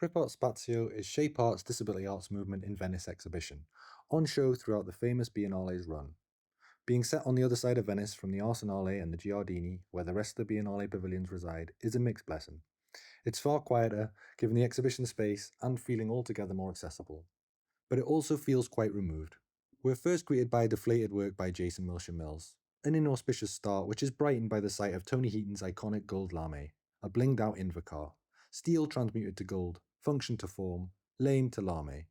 Crip Arte Spazio is shape art's disability arts movement in Venice exhibition, on show throughout the famous Biennale's run. Being set on the other side of Venice from the Arsenale and the Giardini, where the rest of the Biennale pavilions reside, is a mixed blessing. It's far quieter, giving the exhibition space and feeling altogether more accessible. But it also feels quite removed. We're first greeted by a deflated work by Jason Wilshire Mills, an inauspicious start which is brightened by the sight of Tony Heaton's iconic gold lame, a blinged out Invercar. Steel transmuted to gold, function to form, lame to lame.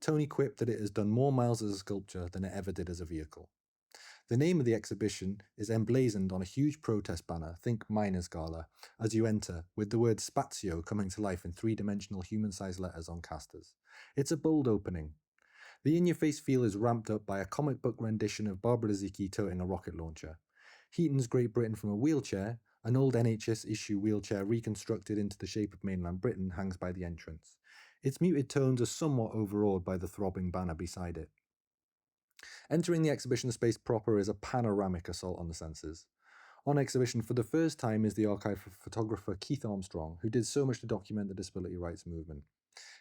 Tony quipped that it has done more miles as a sculpture than it ever did as a vehicle. The name of the exhibition is emblazoned on a huge protest banner, think Miners' Gala, as you enter, with the word Spazio coming to life in three-dimensional human-sized letters on casters. It's a bold opening. The in-your-face feel is ramped up by a comic book rendition of Barbara Zicki toting a rocket launcher. Heaton's Great Britain from a wheelchair, an old NHS issue wheelchair reconstructed into the shape of mainland Britain, hangs by the entrance. Its muted tones are somewhat overawed by the throbbing banner beside it. Entering the exhibition space proper is a panoramic assault on the senses. On exhibition for the first time is the archive photographer Keith Armstrong, who did so much to document the disability rights movement.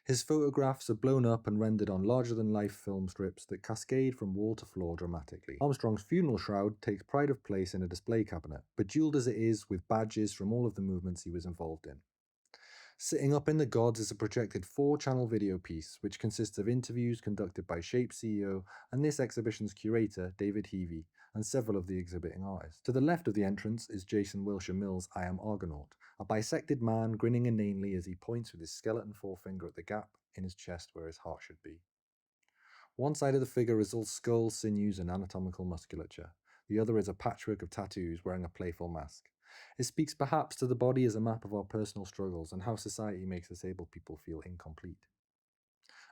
His photographs are blown up and rendered on larger-than-life film strips that cascade from wall to floor dramatically. Armstrong's funeral shroud takes pride of place in a display cabinet, bejeweled as it is with badges from all of the movements he was involved in. Sitting up in the gods is a projected 4-channel video piece, which consists of interviews conducted by Shape's CEO and this exhibition's curator, David Heavey, and several of the exhibiting artists. To the left of the entrance is Jason Wilshire Mills' I Am Argonaut, a bisected man grinning inanely as he points with his skeleton forefinger at the gap in his chest where his heart should be. One side of the figure is all skull, sinews, and anatomical musculature. The other is a patchwork of tattoos wearing a playful mask. It speaks perhaps to the body as a map of our personal struggles and how society makes disabled people feel incomplete.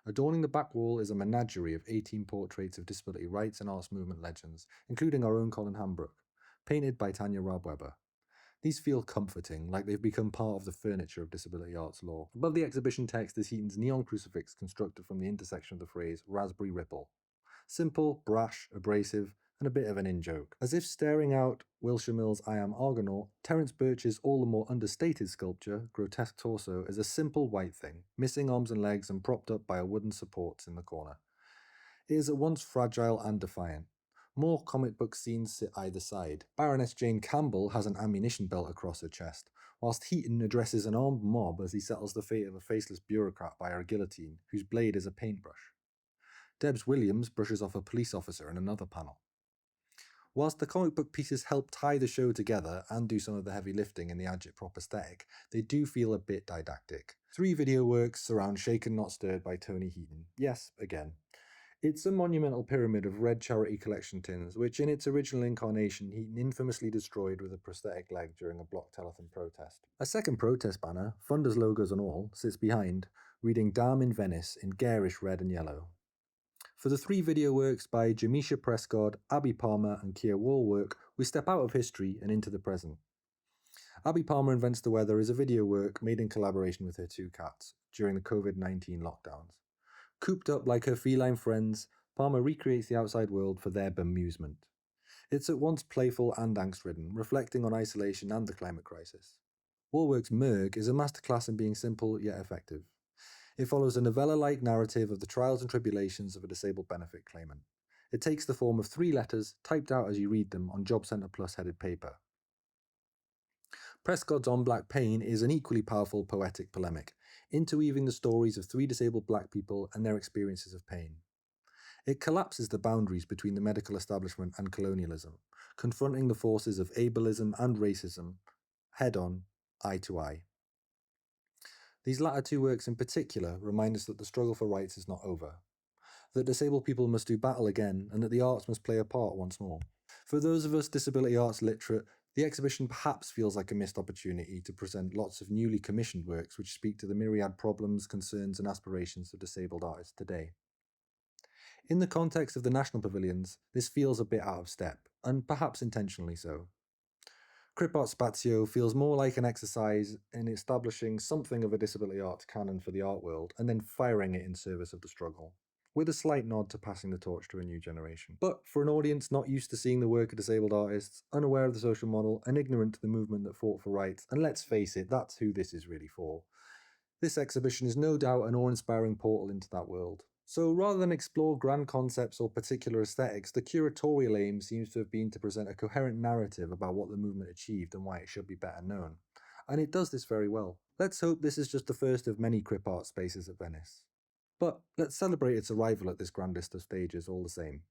Adorning the back wall is a menagerie of 18 portraits of disability rights and arts movement legends, including our own Colin Hambrook, painted by Tanya Raab Weber. These feel comforting, like they've become part of the furniture of disability arts lore. Above the exhibition text is Heaton's neon crucifix constructed from the intersection of the phrase raspberry ripple. Simple, brash, abrasive, and a bit of an in-joke. As if staring out Wilshire Mills' I Am Argonaut, Terence Birch's all the more understated sculpture, Grotesque Torso, is a simple white thing, missing arms and legs and propped up by a wooden supports in the corner. It is at once fragile and defiant. More comic book scenes sit either side. Baroness Jane Campbell has an ammunition belt across her chest, whilst Heaton addresses an armed mob as he settles the fate of a faceless bureaucrat by her guillotine, whose blade is a paintbrush. Debs Williams brushes off a police officer in another panel. Whilst the comic book pieces help tie the show together and do some of the heavy lifting in the agitprop aesthetic, they do feel a bit didactic. 3 video works surround Shaken Not Stirred by Tony Heaton. Yes, again. It's a monumental pyramid of red charity collection tins, which in its original incarnation Heaton infamously destroyed with a prosthetic leg during a block telethon protest. A second protest banner, funders' logos and all, sits behind, reading Damn in Venice in garish red and yellow. For the 3 video works by Jamisha Prescott, Abby Palmer and Keir Walwork, we step out of history and into the present. Abby Palmer Invents the Weather is a video work made in collaboration with her 2 cats during the COVID-19 lockdowns. Cooped up like her feline friends, Palmer recreates the outside world for their bemusement. It's at once playful and angst-ridden, reflecting on isolation and the climate crisis. Walwork's Merg is a masterclass in being simple yet effective. It follows a novella-like narrative of the trials and tribulations of a disabled benefit claimant. It takes the form of 3 letters, typed out as you read them on Job Centre Plus headed paper. Prescott's On Black Pain is an equally powerful poetic polemic, interweaving the stories of 3 disabled black people and their experiences of pain. It collapses the boundaries between the medical establishment and colonialism, confronting the forces of ableism and racism, head-on, eye to eye. These latter 2 works in particular remind us that the struggle for rights is not over, that disabled people must do battle again, and that the arts must play a part once more. For those of us disability arts literate, the exhibition perhaps feels like a missed opportunity to present lots of newly commissioned works which speak to the myriad problems, concerns and aspirations of disabled artists today. In the context of the national pavilions, this feels a bit out of step, and perhaps intentionally so. Crip Arte Spazio feels more like an exercise in establishing something of a disability arts canon for the art world and then firing it in service of the struggle, with a slight nod to passing the torch to a new generation. But for an audience not used to seeing the work of disabled artists, unaware of the social model and ignorant to the movement that fought for rights, and let's face it, that's who this is really for, This exhibition is no doubt an awe-inspiring portal into that world. So rather than explore grand concepts or particular aesthetics, the curatorial aim seems to have been to present a coherent narrative about what the movement achieved and why it should be better known. And it does this very well. Let's hope this is just the first of many Crip Art spaces at Venice. But let's celebrate its arrival at this grandest of stages all the same.